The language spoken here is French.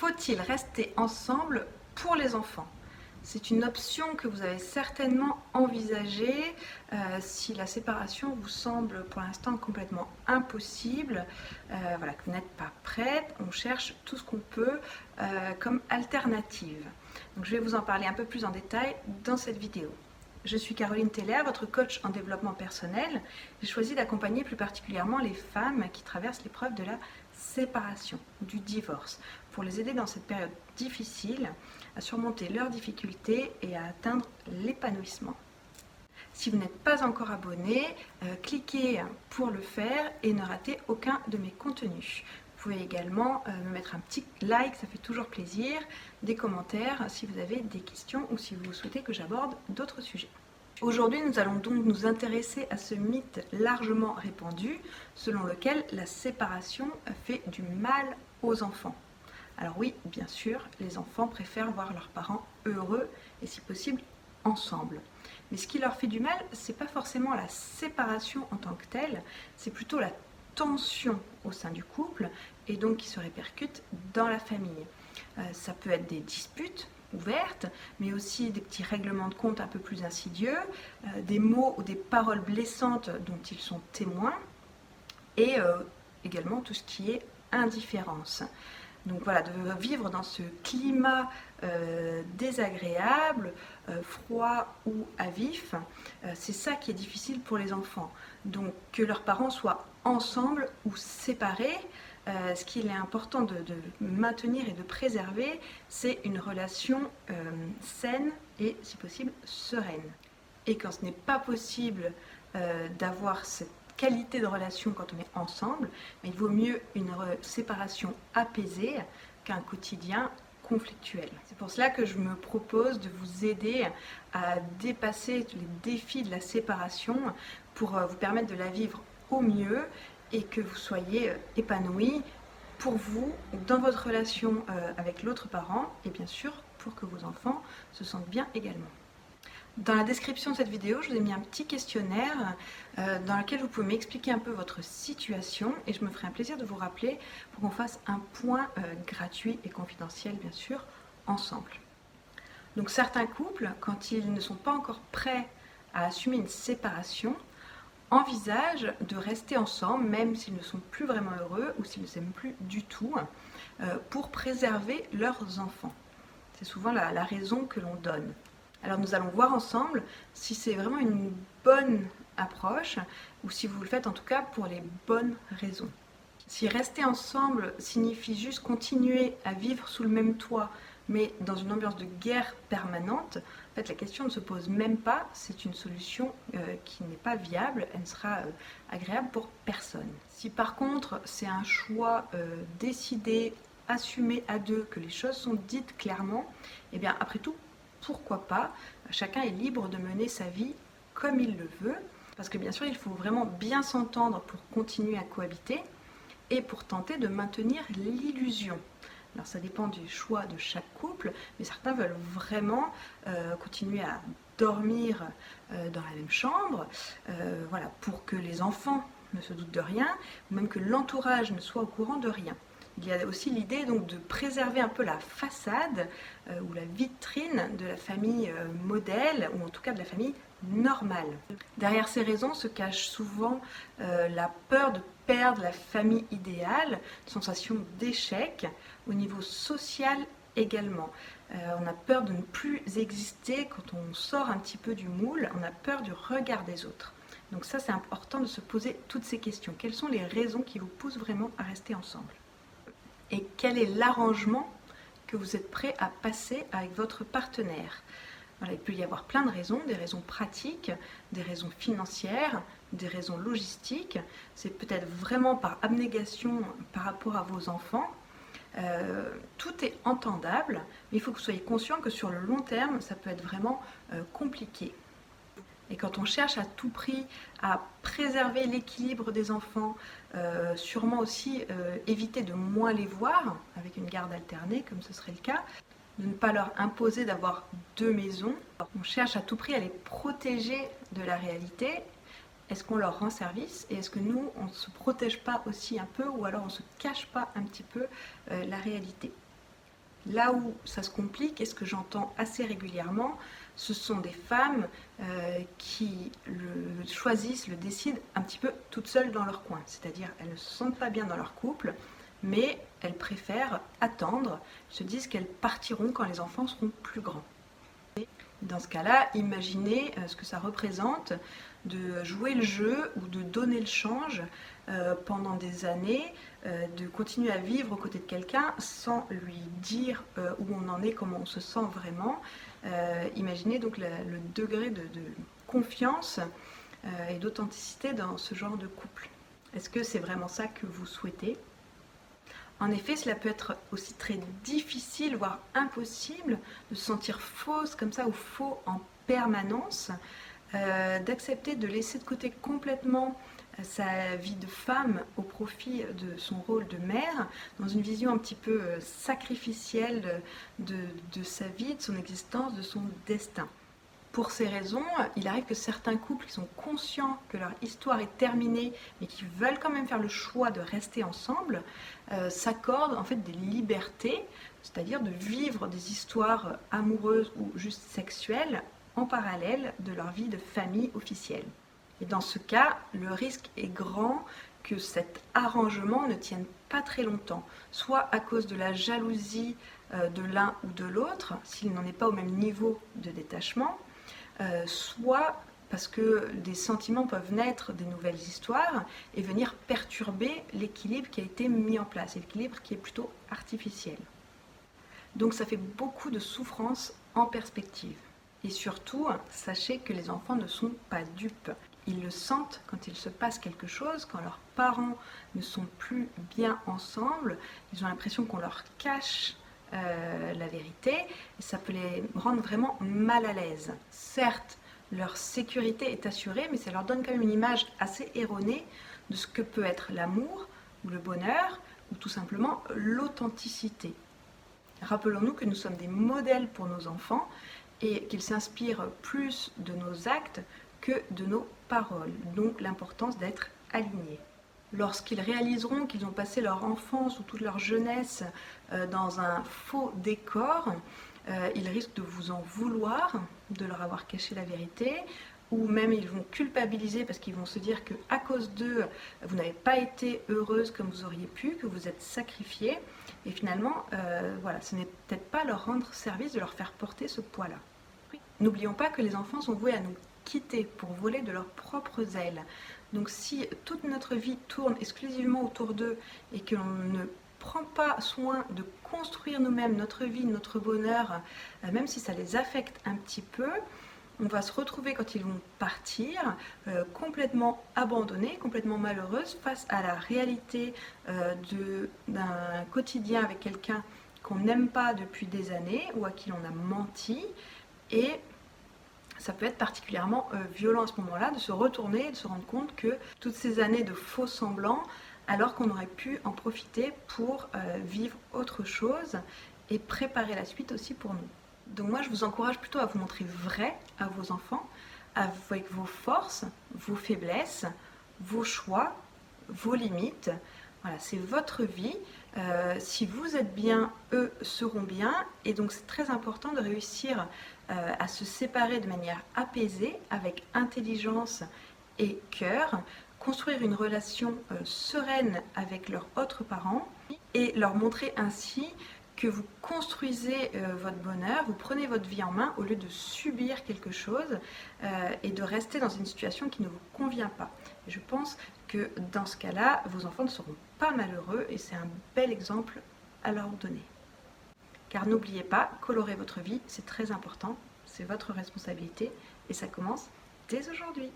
Faut-il rester ensemble pour les enfants? C'est une option que vous avez certainement envisagée si la séparation vous semble pour l'instant complètement impossible, voilà, que vous n'êtes pas prête. On cherche tout ce qu'on peut comme alternative. Donc, je vais vous en parler un peu plus en détail dans cette vidéo. Je suis Caroline Teller, votre coach en développement personnel. J'ai choisi d'accompagner plus particulièrement les femmes qui traversent l'épreuve de la séparation, du divorce, pour les aider dans cette période difficile à surmonter leurs difficultés et à atteindre l'épanouissement. Si vous n'êtes pas encore abonné, cliquez pour le faire et ne ratez aucun de mes contenus. Vous pouvez également me mettre un petit like, ça fait toujours plaisir, des commentaires si vous avez des questions ou si vous souhaitez que j'aborde d'autres sujets. Aujourd'hui, nous allons donc nous intéresser à ce mythe largement répandu selon lequel la séparation fait du mal aux enfants. Alors oui, bien sûr, les enfants préfèrent voir leurs parents heureux et si possible ensemble. Mais ce qui leur fait du mal, c'est pas forcément la séparation en tant que telle, c'est plutôt la tension au sein du couple et donc qui se répercute dans la famille. Ça peut être des disputes ouvertes, mais aussi des petits règlements de compte un peu plus insidieux, des mots ou des paroles blessantes dont ils sont témoins, et également tout ce qui est indifférence. Donc voilà, de vivre dans ce climat désagréable, froid ou à vif, c'est ça qui est difficile pour les enfants. Donc que leurs parents soient ensemble ou séparés, ce qu'il est important de maintenir et de préserver, c'est une relation saine et, si possible, sereine. Et quand ce n'est pas possible d'avoir cette qualité de relation quand on est ensemble, mais il vaut mieux une séparation apaisée qu'un quotidien conflictuel. C'est pour cela que je me propose de vous aider à dépasser les défis de la séparation pour vous permettre de la vivre au mieux et que vous soyez épanoui pour vous, dans votre relation avec l'autre parent et bien sûr pour que vos enfants se sentent bien également. Dans la description de cette vidéo, je vous ai mis un petit questionnaire dans lequel vous pouvez m'expliquer un peu votre situation et je me ferai un plaisir de vous rappeler pour qu'on fasse un point gratuit et confidentiel, bien sûr, ensemble. Donc certains couples, quand ils ne sont pas encore prêts à assumer une séparation, envisagent de rester ensemble, même s'ils ne sont plus vraiment heureux ou s'ils ne s'aiment plus du tout, pour préserver leurs enfants. C'est souvent la raison que l'on donne. Alors nous allons voir ensemble si c'est vraiment une bonne approche ou si vous le faites en tout cas pour les bonnes raisons. Si rester ensemble signifie juste continuer à vivre sous le même toit mais dans une ambiance de guerre permanente, en fait la question ne se pose même pas, c'est une solution qui n'est pas viable, elle ne sera agréable pour personne. Si par contre c'est un choix décidé, assumé à deux, que les choses sont dites clairement, et bien après tout, pourquoi pas? Chacun est libre de mener sa vie comme il le veut, parce que bien sûr, il faut vraiment bien s'entendre pour continuer à cohabiter et pour tenter de maintenir l'illusion. Alors ça dépend du choix de chaque couple, mais certains veulent vraiment continuer à dormir dans la même chambre, voilà, pour que les enfants ne se doutent de rien, ou même que l'entourage ne soit au courant de rien. Il y a aussi l'idée donc de préserver un peu la façade ou la vitrine de la famille modèle, ou en tout cas de la famille normale. Derrière ces raisons se cache souvent la peur de perdre la famille idéale, une sensation d'échec au niveau social également. On a peur de ne plus exister quand on sort un petit peu du moule, on a peur du regard des autres. Donc ça, c'est important de se poser toutes ces questions. Quelles sont les raisons qui vous poussent vraiment à rester ensemble ? Et quel est l'arrangement que vous êtes prêt à passer avec votre partenaire? Voilà, il peut y avoir plein de raisons, des raisons pratiques, des raisons financières, des raisons logistiques. C'est peut-être vraiment par abnégation par rapport à vos enfants. Tout est entendable, mais il faut que vous soyez conscient que sur le long terme, ça peut être vraiment compliqué. Et quand on cherche à tout prix à préserver l'équilibre des enfants, sûrement aussi éviter de moins les voir, avec une garde alternée comme ce serait le cas, de ne pas leur imposer d'avoir deux maisons. On cherche à tout prix à les protéger de la réalité. Est-ce qu'on leur rend service et est-ce que nous, on ne se protège pas aussi un peu ou alors on ne se cache pas un petit peu la réalité? Là où ça se complique, et ce que j'entends assez régulièrement, ce sont des femmes qui choisissent, le décident un petit peu toutes seules dans leur coin. C'est-à-dire, elles ne se sentent pas bien dans leur couple, mais elles préfèrent attendre, se disent qu'elles partiront quand les enfants seront plus grands. Dans ce cas-là, imaginez ce que ça représente de jouer le jeu ou de donner le change pendant des années, de continuer à vivre aux côtés de quelqu'un sans lui dire où on en est, comment on se sent vraiment. Imaginez donc le degré de confiance et d'authenticité dans ce genre de couple. Est-ce que c'est vraiment ça que vous souhaitez ? En effet, cela peut être aussi très difficile, voire impossible, de se sentir fausse comme ça ou faux en permanence, d'accepter de laisser de côté complètement sa vie de femme au profit de son rôle de mère, dans une vision un petit peu sacrificielle de sa vie, de son existence, de son destin. Pour ces raisons, il arrive que certains couples qui sont conscients que leur histoire est terminée, mais qui veulent quand même faire le choix de rester ensemble, s'accordent en fait des libertés, c'est-à-dire de vivre des histoires amoureuses ou juste sexuelles en parallèle de leur vie de famille officielle. Et dans ce cas, le risque est grand que cet arrangement ne tienne pas très longtemps, soit à cause de la jalousie de l'un ou de l'autre, s'il n'en est pas au même niveau de détachement, soit parce que des sentiments peuvent naître des nouvelles histoires et venir perturber l'équilibre qui a été mis en place, l'équilibre qui est plutôt artificiel. Donc ça fait beaucoup de souffrance en perspective. Et surtout, sachez que les enfants ne sont pas dupes. Ils le sentent quand il se passe quelque chose, quand leurs parents ne sont plus bien ensemble, ils ont l'impression qu'on leur cache la vérité, et ça peut les rendre vraiment mal à l'aise. Certes, leur sécurité est assurée, mais ça leur donne quand même une image assez erronée de ce que peut être l'amour, ou le bonheur, ou tout simplement l'authenticité. Rappelons-nous que nous sommes des modèles pour nos enfants, et qu'ils s'inspirent plus de nos actes que de nos paroles, donc l'importance d'être alignés. Lorsqu'ils réaliseront qu'ils ont passé leur enfance ou toute leur jeunesse dans un faux décor, ils risquent de vous en vouloir, de leur avoir caché la vérité, ou même ils vont culpabiliser parce qu'ils vont se dire qu'à cause d'eux, vous n'avez pas été heureuse comme vous auriez pu, que vous êtes sacrifiée, et finalement, voilà, ce n'est peut-être pas leur rendre service de leur faire porter ce poids-là. N'oublions pas que les enfants sont voués à nous quitter pour voler de leurs propres ailes. Donc si toute notre vie tourne exclusivement autour d'eux et que l'on ne prend pas soin de construire nous-mêmes notre vie, notre bonheur, même si ça les affecte un petit peu, on va se retrouver quand ils vont partir complètement abandonnés, complètement malheureuses face à la réalité d'un quotidien avec quelqu'un qu'on n'aime pas depuis des années ou à qui l'on a menti. Et ça peut être particulièrement violent à ce moment-là de se retourner et de se rendre compte que toutes ces années de faux semblants, alors qu'on aurait pu en profiter pour vivre autre chose et préparer la suite aussi pour nous. Donc moi je vous encourage plutôt à vous montrer vrai à vos enfants, avec vos forces, vos faiblesses, vos choix, vos limites. Voilà, c'est votre vie. Si vous êtes bien, eux seront bien. Et donc c'est très important de réussir à se séparer de manière apaisée, avec intelligence et cœur, construire une relation sereine avec leurs autres parents et leur montrer ainsi que vous construisez votre bonheur, vous prenez votre vie en main au lieu de subir quelque chose et de rester dans une situation qui ne vous convient pas. Et je pense que dans ce cas-là, vos enfants ne seront pas malheureux et c'est un bel exemple à leur donner. Car n'oubliez pas, colorer votre vie, c'est très important, c'est votre responsabilité et ça commence dès aujourd'hui.